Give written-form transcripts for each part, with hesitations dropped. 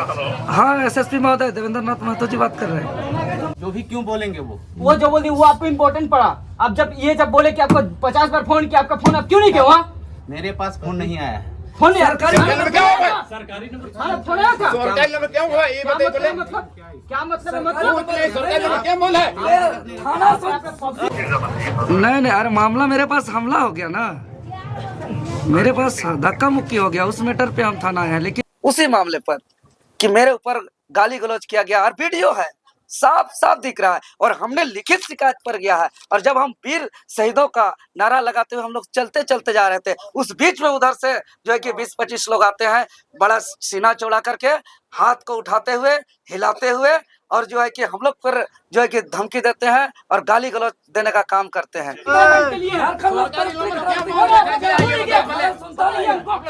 हाँ, एसएसपी महोदय देवेंद्र नाथ महतो जी बात कर रहे हैं। जो भी क्यों बोलेंगे वो जो बोल दी वो आपको इम्पोर्टेंट पड़ा। अब जब बोले कि आपको 50 बार फोन किया, आपका फोन आप क्यों नहीं किया वहाँ? मेरे पास फोन नहीं आया है। फोन नहीं सरकारी नंबर क्या होगा? सरकारी नंबर फोन आया था। सरकारी नंबर क्या होगा? ये बताइए बोले। क्या मतलब है? मतलब सरकारी नंबर क्या बोला है? नहीं, अरे मामला मेरे पास हमला हो गया ना, मेरे पास धक्का मुक्की हो गया, उस मैटर पे हम थाना आए हैं। लेकिन उसी मामले पर कि मेरे ऊपर गाली गलौज किया गया और वीडियो है, साफ साफ दिख रहा है, और हमने लिखित शिकायत पर गया है। और जब हम वीर शहीदों का नारा लगाते हुए हम लोग चलते चलते जा रहे थे, उस बीच में उधर से जो है कि 20-25 लोग आते हैं, बड़ा सीना चौड़ा करके, हाथ को उठाते हुए, हिलाते हुए, और जो है कि हम लोग पर जो है कि धमकी देते हैं और गाली गलौज देने का काम करते हैं।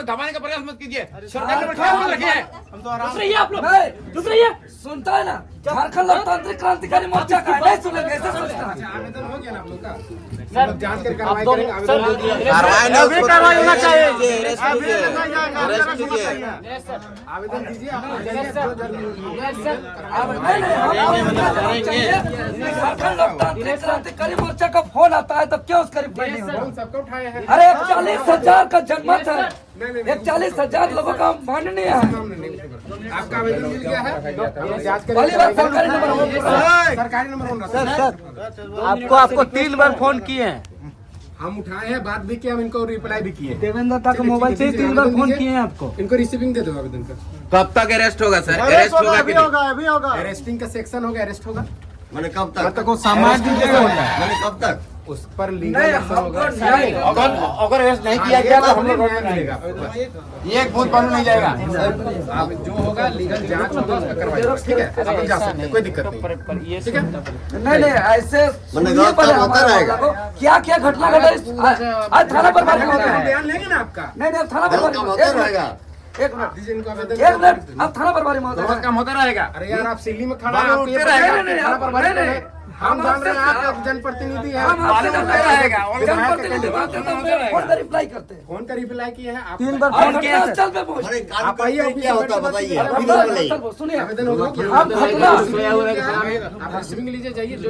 दबाने का प्रयास मत कीजिए। सरकारी नंबर क्या बोल रखे हैं? सुनता है ना, झारखंड लोकतांत्रिक क्रांतिकारी मोर्चा का नहीं सुनेंगे, ऐसे सोचता है। आवेदन हो गया ना आप लोग का? जांच कर कार्रवाई करेंगे। कार्रवाई होना चाहिए। आवेदन दीजिए। झारखंड लोकतांत्रिक क्रांतिकारी मोर्चा का फोन आता है तब क्यों उसका रिप्लाई नहीं होता? सबको उठाए हैं। अरे 41,000 का जनमत है, 41,000 लोगों का माननीय है। आपका आवेदन मिल गया है? जांच पहली बार सरकारी नंबर हो सरकारी नंबर होना सर आपको 3 बार फोन किए हैं। हम उठाए हैं, बात भी किया, हम इनको रिप्लाई भी किए। देवेंद्र दा का मोबाइल से 3 बार फोन किए हैं आपको। इनको रिसीविंग दे दो आवेदन का। कब तक अरेस्ट होगा सर? अरेस्ट होगा कि नहीं? अभी होगा। अरेस्टिंग का सेक्शन होगा, अरेस्ट होगा। मैंने कब तक? मतलब वो सामान दीजिएगा मैंने कब तक? उस पर लीगल एक्शन होगा। अगर अरेस्ट नहीं किया गया तो हम लोग मिलेगा। ये एक बूथ पर नहीं जाएगा। आप जो होगा लीगल जांच होगा, उसका करवाइए, ठीक है? आप लोग जा सकते हैं, कोई दिक्कत नहीं, ठीक है? नहीं ऐसे सुनिए पहले हमारा को क्या क्या घटना घटा आज थाना पर बात होगा। बयान लेंगे ना आपका। नहीं अब थाना पर काम होता रहेगा। एक मिनट दीजिए इनको आवेदन। एक मिनट, अब थाना पर बारी महोदय काम होता रहेगा। अरे यार आप सिल्ली में खड़ा हैं, आपको ये नहीं, थाना पर बारी नहीं, है। हम जान रहे हैं आप जनप्रतिनिधि हैं। हम आपसे जनप्रतिनिधि बात करते हैं, फोन का रिप्लाई करते हैं। फोन का रिप्लाई किए हैं आप? 3 बार फोन किया है। स्थल पे पहुंच अरे आप काम आइए, करके क्या होता बताइए? अभी स्थल बोले। पर सुनिए, आवेदन होगा कि आप घटना आप रिसीविंग लीजिए, जाइए जो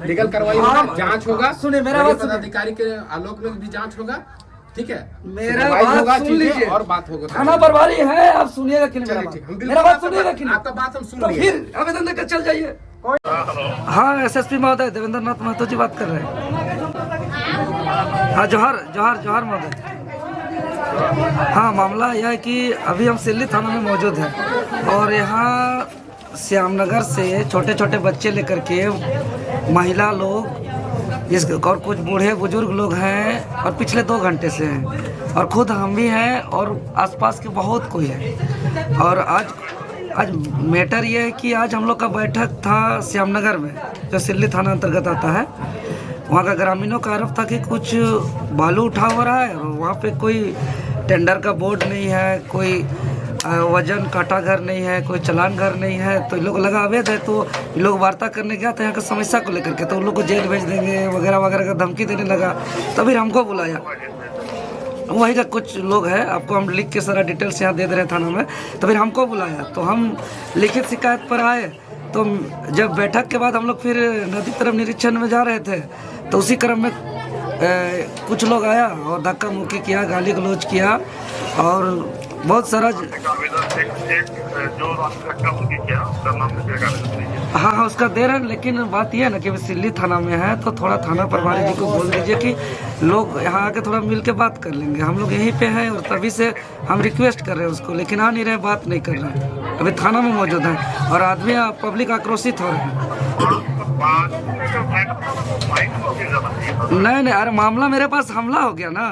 लीगल कार्रवाई होगा, जांच होगा। सुनिए मेरा बात सुनिए, अधिकारी के आलोक में भी जांच होगा, ठीक है? मेरा कार्रवाई होगा, बात सुन चीजें लीजिए और बात होगा। थाना बरबारी है, आप सुनिएगा कि नहीं चलिए, मेरा ठीक, हम बात? बिल्कुल मेरा बात सुनिएगा कि नहीं? आपका बात हम सुन तो लिए। फिर आवेदन देकर चल जाइए। हाँ, एसएसपी महोदय देवेंद्र नाथ महतो जी बात कर रहे हैं। हाँ, जोहार महोदय। हाँ, मामला यह है कि अभी हम सिल्ली थाना में मौजूद हैं और यहाँ श्यामनगर से छोटे छोटे बच्चे लेकर के महिला लोग और कुछ बूढ़े बुजुर्ग लोग हैं और पिछले 2 घंटे से हैं, और खुद हम भी हैं और आसपास के बहुत कोई है। और आज मैटर ये है कि आज हम लोग का बैठक था श्यामनगर में, जो सिल्ली थाना अंतर्गत आता है। वहाँ का ग्रामीणों का आरोप था कि कुछ बालू उठा हो रहा है और वहाँ पे कोई टेंडर का बोर्ड नहीं है, कोई वजन काटा घर नहीं है, कोई चलान घर नहीं है, तो इन लोग लगा अवैध है। तो इन लोग वार्ता करने गया था यहाँ का समस्या को लेकर के, तो उन लोग को जेल भेज देंगे वगैरह वगैरह का धमकी देने लगा। तभी हमको बुलाया, वही का कुछ लोग हैं, आपको हम लिख के सारा डिटेल्स यहाँ दे दे रहे हैं थाना में। तो फिर हमको बुलाया तो हम लिखित शिकायत पर आए। तो जब बैठक के बाद हम लोग फिर नदी तरफ निरीक्षण में जा रहे थे, तो उसी क्रम में कुछ लोग आया और धक्का मुक्की किया, गाली गलौज किया और बहुत सारा। हाँ, उसका दे रहे हैं, लेकिन बात यह है ना कि सिल्ली थाना में है, तो थोड़ा थाना प्रभारी जी को बोल दीजिए कि लोग यहाँ आके थोड़ा मिल के बात कर लेंगे। हम लोग यहीं पे हैं और तभी से हम रिक्वेस्ट कर रहे हैं उसको, लेकिन आ नहीं रहे, बात नहीं कर रहे हैं। अभी थाना में मौजूद हैं और आदमी पब्लिक आक्रोशित हो रहे हैं। नहीं अरे मामला मेरे पास हमला हो गया ना,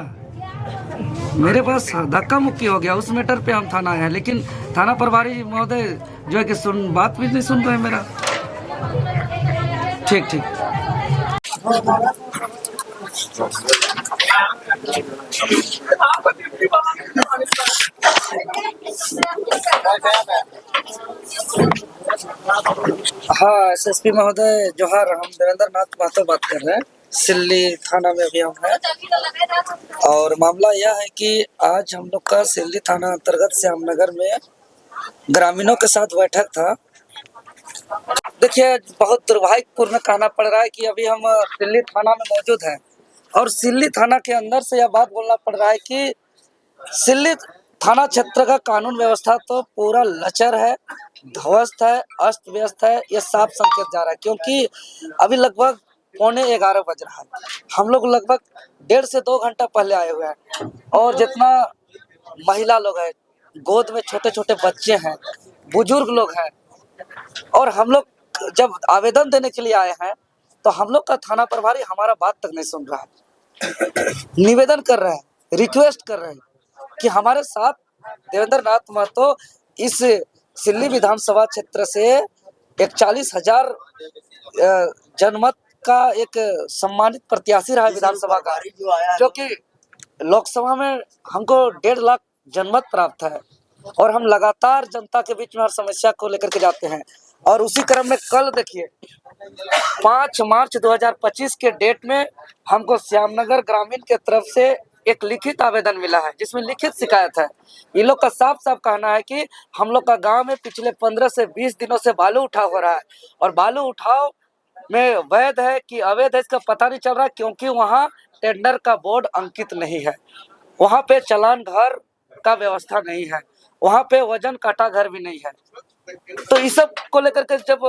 मेरे पास धक्का मुक्की हो गया, उस मैटर पे हम थाना आए हैं। लेकिन थाना प्रभारी महोदय जो है कि बात भी नहीं सुन रहे हैं मेरा। ठीक हाँ, एसएसपी महोदय जोहार, हम देवेंद्र नाथ महतो बात कर रहे हैं। सिल्ली थाना में अभी हम हैं और मामला यह है कि आज हम लोग का सिल्ली थाना अंतर्गत श्यामनगर में ग्रामीणों के साथ बैठक था। देखिए, बहुत दुर्भाग्यपूर्ण कहना पड़ रहा है कि अभी हम सिल्ली थाना में मौजूद हैं और सिल्ली थाना के अंदर से यह बात बोलना पड़ रहा है कि सिल्ली थाना क्षेत्र का कानून व्यवस्था तो पूरा लचर है, ध्वस्त है, अस्त व्यस्त है। ये साफ संकेत जा रहा है क्योंकि अभी लगभग 11:45 बज रहा है। हम लोग लगभग 1.5 से 2 घंटा पहले आए हुए हैं और जितना महिला लोग हैं, गोद में छोटे छोटे बच्चे हैं, बुजुर्ग लोग हैं, और हम लोग जब आवेदन देने के लिए आए हैं तो हम लोग का थाना प्रभारी हमारा बात तक नहीं सुन रहा है। निवेदन कर रहे हैं, रिक्वेस्ट कर रहे हैं कि हमारे साथ देवेंद्र नाथ महतो इस सिल्ली विधानसभा क्षेत्र से एक 40,000 जनमत का एक सम्मानित प्रत्याशी रहा विधानसभा का, जो कि लोकसभा में हमको 1.5 लाख जनमत प्राप्त है और हम लगातार जनता के बीच में हर समस्या को लेकर के जाते हैं। और उसी क्रम में कल देखिए 5 मार्च 2025 के डेट में हमको श्यामनगर ग्रामीण के तरफ से एक लिखित आवेदन मिला है जिसमें लिखित शिकायत है। इन लोग का साफ साफ कहना है कि हम लोग का गांव में पिछले 15 से 20 दिनों से बालू उठाव हो रहा है और बालू उठाव में वैध है कि अवैध है इसका पता नहीं चल रहा है क्योंकि वहाँ टेंडर का बोर्ड अंकित नहीं है, वहाँ पे चालान घर का व्यवस्था नहीं है, वहाँ पे वजन काटा घर भी नहीं है। तो इस सब को लेकर के जब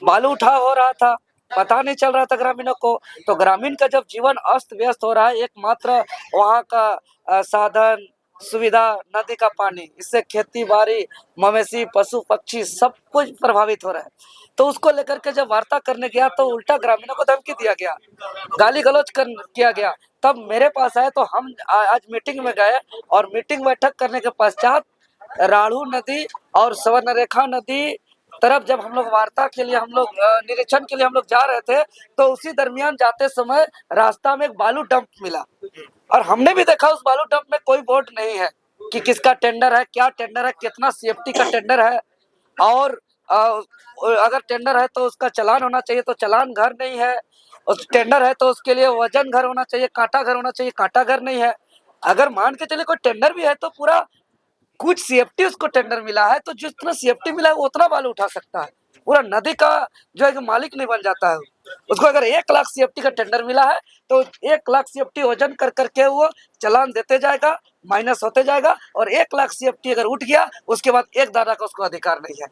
बालू उठाव हो रहा था पता नहीं चल रहा था ग्रामीणों को, तो ग्रामीण का जब जीवन अस्त व्यस्त हो रहा है, एकमात्र वहाँ का साधन सुविधा नदी का पानी, इससे खेती बाड़ी मवेशी पशु पक्षी सब कुछ प्रभावित हो रहा है। तो उसको लेकर के जब वार्ता करने गया तो उल्टा ग्रामीणों को धमकी दिया गया, गाली गलौज किया गया। तब मेरे पास आए तो हम आज मीटिंग में गए और मीटिंग बैठक करने के पश्चात राढ़ू नदी और स्वर्णरेखा नदी तरफ जब हम लोग वार्ता के लिए हम लोग निरीक्षण के लिए हम लोग जा रहे थे तो उसी दरमियान जाते समय रास्ता में एक बालू डंप मिला और हमने भी देखा उस बालू डंप में कोई बोर्ड नहीं है कि किसका टेंडर है, क्या टेंडर है, कितना सीएफटी का टेंडर है, और अगर टेंडर है तो उसका चालान होना चाहिए, तो चालान घर नहीं है। उस टेंडर है तो उसके लिए वजन घर होना चाहिए, कांटा घर होना चाहिए, कांटा घर नहीं है। अगर मान के चलिए कोई टेंडर भी है तो पूरा कुछ सीएफटी उसको टेंडर मिला है तो जितना सीएफटी मिला है वो उतना बालू उठा सकता है, पूरा नदी का जो है कि मालिक नहीं बन जाता है उसको। अगर 1 लाख सीएफटी का टेंडर मिला है तो 1 लाख सीएफटी वजन कर करके वो चालान देते जाएगा, माइनस होते जाएगा, और 1 लाख सीएफटी अगर उठ गया उसके बाद एक दाना का उसको अधिकार नहीं है।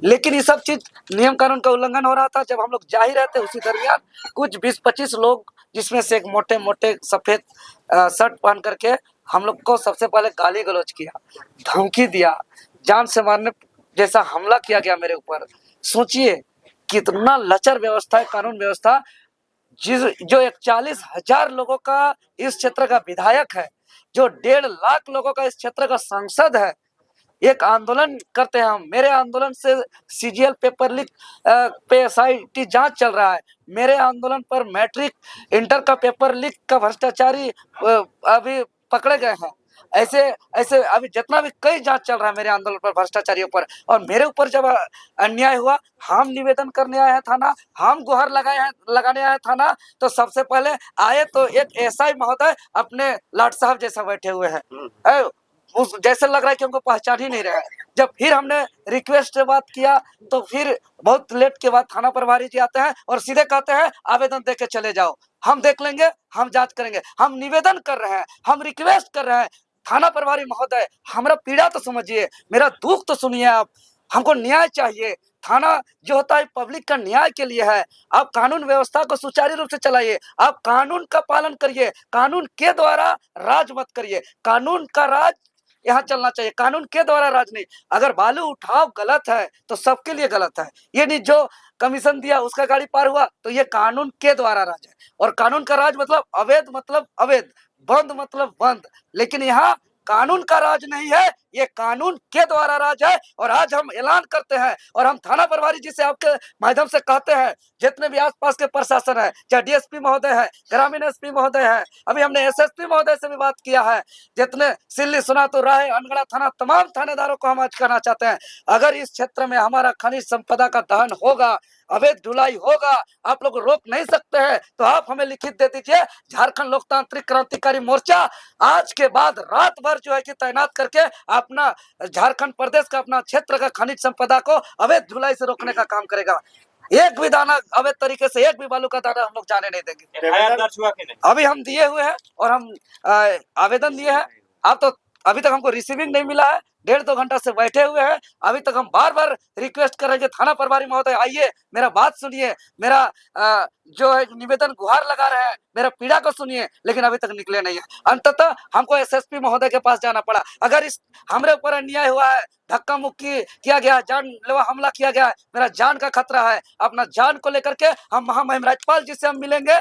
लेकिन ये सब चीज नियम कानून का उल्लंघन हो रहा था। जब हम लोग जा ही रहे थे उसी दरमियान कुछ 20-25 लोग, जिसमें से एक मोटे मोटे सफेद शर्ट पहन करके हम लोग को सबसे पहले गाली गलौज किया, धमकी दिया, जान से मारने जैसा हमला किया गया मेरे ऊपर। सोचिए कितना लचर व्यवस्था है कानून व्यवस्था, जो एक 40,000 लोगों का इस क्षेत्र का विधायक है, जो 1.5 लाख लोगों का इस क्षेत्र का सांसद है। एक आंदोलन करते हैं हम, मेरे आंदोलन से सीजीएल पेपर लीक पे एसआईटी जांच चल रहा है, मेरे आंदोलन पर मैट्रिक इंटर का पेपर लीक का भ्रष्टाचारी अभी पकड़े गए हैं। ऐसे ऐसे अभी जितना भी कई जांच चल रहा है मेरे आंदोलन पर भ्रष्टाचारियों पर, और मेरे ऊपर जब अन्याय हुआ हम निवेदन करने आए हैं थाना, हम गुहार लगाने आए थाना, तो सबसे पहले आए तो एक एसआई महोदय अपने लाट साहब जैसा बैठे हुए हैं, उस जैसे लग रहा है कि हमको पहचान ही नहीं रहा है। जब फिर हमने रिक्वेस्ट से बात किया तो फिर बहुत लेट के बाद थाना प्रभारी जी आते हैं और सीधे कहते हैं आवेदन दे के चले जाओ, हम देख लेंगे, हम जांच करेंगे। हम निवेदन कर रहे हैं, हम रिक्वेस्ट कर रहे हैं, थाना प्रभारी महोदय हमारा पीड़ा तो समझिए, मेरा दुख तो सुनिए, आप हमको न्याय चाहिए। थाना जो होता है पब्लिक का न्याय के लिए है। आप कानून व्यवस्था को सुचारू रूप से चलाइए, आप कानून का पालन करिए, कानून के द्वारा राज मत करिए। कानून का राज यहाँ चलना चाहिए, कानून के द्वारा राज नहीं। अगर बालू उठाव गलत है तो सबके लिए गलत है, ये नहीं जो कमीशन दिया उसका गाड़ी पार हुआ, तो ये कानून के द्वारा राज है। और कानून का राज मतलब अवैध, बंद मतलब बंद। लेकिन यहाँ कानून का राज नहीं है, ये कानून के द्वारा राज है। और आज हम ऐलान करते हैं और हम थाना प्रभारी जी से आपके माध्यम से कहते हैं, जितने भी आसपास के प्रशासन है, चाहे डीएसपी महोदय है, ग्रामीण एसपी महोदय है, अभी हमने एसएसपी महोदय से भी बात किया है, जितने सिल्ली सुनातू राहे अनगढ़ा थाना तमाम थानेदारों को हम आज कहना चाहते हैं, अगर इस क्षेत्र में हमारा खनिज संपदा का दहन होगा, अवैध ढुलाई होगा, आप लोग रोक नहीं सकते हैं, तो आप हमें लिखित दे दीजिए। झारखंड लोकतांत्रिक क्रांतिकारी मोर्चा आज के बाद रात भर जो है कि तैनात करके आप अपना झारखंड प्रदेश का अपना क्षेत्र का खनिज संपदा को अवैध ढुलाई से रोकने का काम करेगा। एक भी दाना अवैध तरीके से, एक भी बालू का दाना हम लोग जाने नहीं देंगे। अभी हम दिए हुए हैं और हम आवेदन दिए हैं। अब तो अभी तक हमको रिसीविंग नहीं मिला है, 1.5-2 घंटा से बैठे हुए हैं। अभी तक हम बार बार रिक्वेस्ट करेंगे, थाना प्रभारी महोदय आइए, मेरा बात सुनिए, मेरा जो है निवेदन गुहार लगा रहे हैं, मेरा पीड़ा को सुनिए, लेकिन अभी तक निकले नहीं है। अंततः हमको एसएसपी महोदय के पास जाना पड़ा। अगर इस हमरे ऊपर अन्याय हुआ है, धक्का मुक्की किया गया है, जानलेवा हमला किया गया है, मेरा जान का खतरा है, अपना जान को लेकर के हम महामहिम राज्यपाल जी से हम मिलेंगे,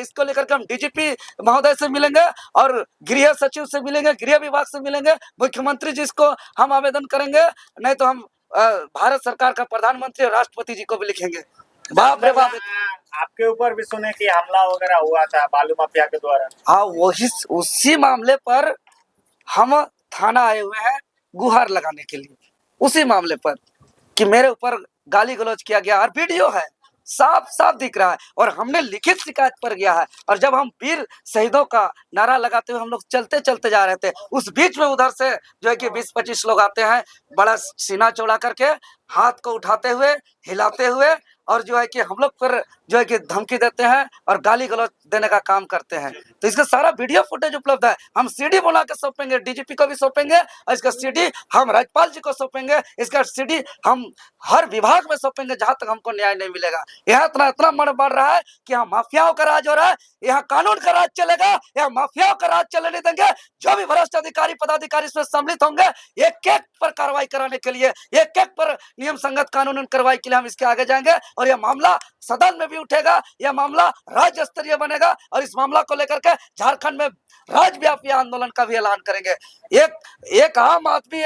इसको लेकर के हम डीजीपी महोदय से मिलेंगे और गृह सचिव से मिलेंगे, गृह विभाग से मिलेंगे, मुख्यमंत्री जी को हम आवेदन करेंगे, नहीं तो हम भारत सरकार का प्रधानमंत्री और राष्ट्रपति जी को भी लिखेंगे। बाप रे बाप। आपके ऊपर भी सुने कि हमला वगैरह हुआ था बालू माफिया के द्वारा। हाँ, वही उसी मामले पर हम थाना आए हुए हैं गुहार लगाने के लिए, उसी मामले पर कि मेरे ऊपर गाली गलौज किया गया और वीडियो है, साफ साफ दिख रहा है और हमने लिखित शिकायत पर गया है। और जब हम वीर शहीदों का नारा लगाते हुए हम लोग चलते चलते जा रहे थे, उस बीच में उधर से जो है कि 20-25 लोग आते हैं, बड़ा सीना चौड़ा करके, हाथ को उठाते हुए, हिलाते हुए, और जो है कि हम लोग पर जो है कि धमकी देते हैं और गाली गलौज देने का काम करते हैं। तो इसका सारा वीडियो फुटेज उपलब्ध है। हम सीडी बना के सौंपेंगे, डीजीपी को भी सौंपेंगे और इसका सीडी हम राज्यपाल जी को सौंपेंगे, इसका सीडी हम हर विभाग में सौंपेंगे जहां तक हमको न्याय नहीं मिलेगा। यहाँ इतना मन बढ़ रहा है कि यहाँ माफियाओं का राज हो रहा है, यहाँ कानून का राज चलेगा, यहाँ माफियाओं का राज चलने नहीं देंगे। जो भी भ्रष्ट अधिकारी पदाधिकारी इसमें सम्मिलित होंगे, एक एक पर कार्रवाई कराने के लिए, एक एक पर नियम संगत कानूनन कार्रवाई के लिए हम इसके आगे जाएंगे और यह मामला सदन में भी उठेगा, यह मामला राज्य स्तरीय बनेगा और इस मामला को लेकर के झारखंड में राज्यव्यापी आंदोलन का भी ऐलान करेंगे। एक आम आदमी,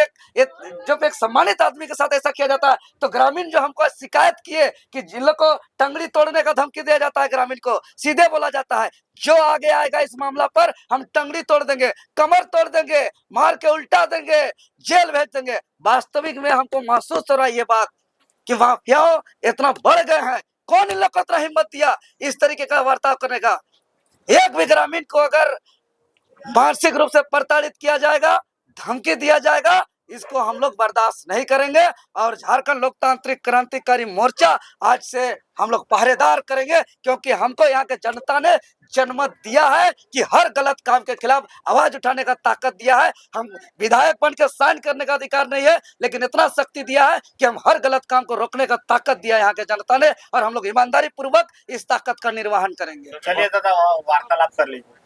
जब एक सम्मानित आदमी के साथ ऐसा किया जाता है तो ग्रामीण जो हमको शिकायत किए कि जिन लोग को टंगड़ी तोड़ने का धमकी दिया जाता है, ग्रामीण को सीधे बोला जाता है जो आगे आएगा इस मामला पर हम टंगड़ी तोड़ देंगे, कमर तोड़ देंगे, मार के उल्टा देंगे, जेल भेज देंगे। वास्तविक में हमको महसूस हो रहा है ये बात कि माफियाओं इतना बढ़ गए हैं। कौन इन लोग को इतना हिम्मत दिया इस तरीके का बर्ताव करने का? एक भी ग्रामीण को अगर मानसिक रूप से प्रताड़ित किया जाएगा, धमकी दिया जाएगा, इसको हम लोग बर्दाश्त नहीं करेंगे और झारखंड लोकतांत्रिक क्रांतिकारी मोर्चा आज से हम लोग पहरेदार करेंगे, क्योंकि हमको यहाँ के जनता ने जनमत दिया है कि हर गलत काम के खिलाफ आवाज उठाने का ताकत दिया है। हम विधायक बन के साइन करने का अधिकार नहीं है, लेकिन इतना शक्ति दिया है कि हम हर गलत काम को रोकने का ताकत दिया है यहाँ के जनता ने, और हम लोग ईमानदारी पूर्वक इस ताकत का निर्वहन करेंगे। चलिए दादा वार्तालाप कर लीजिए।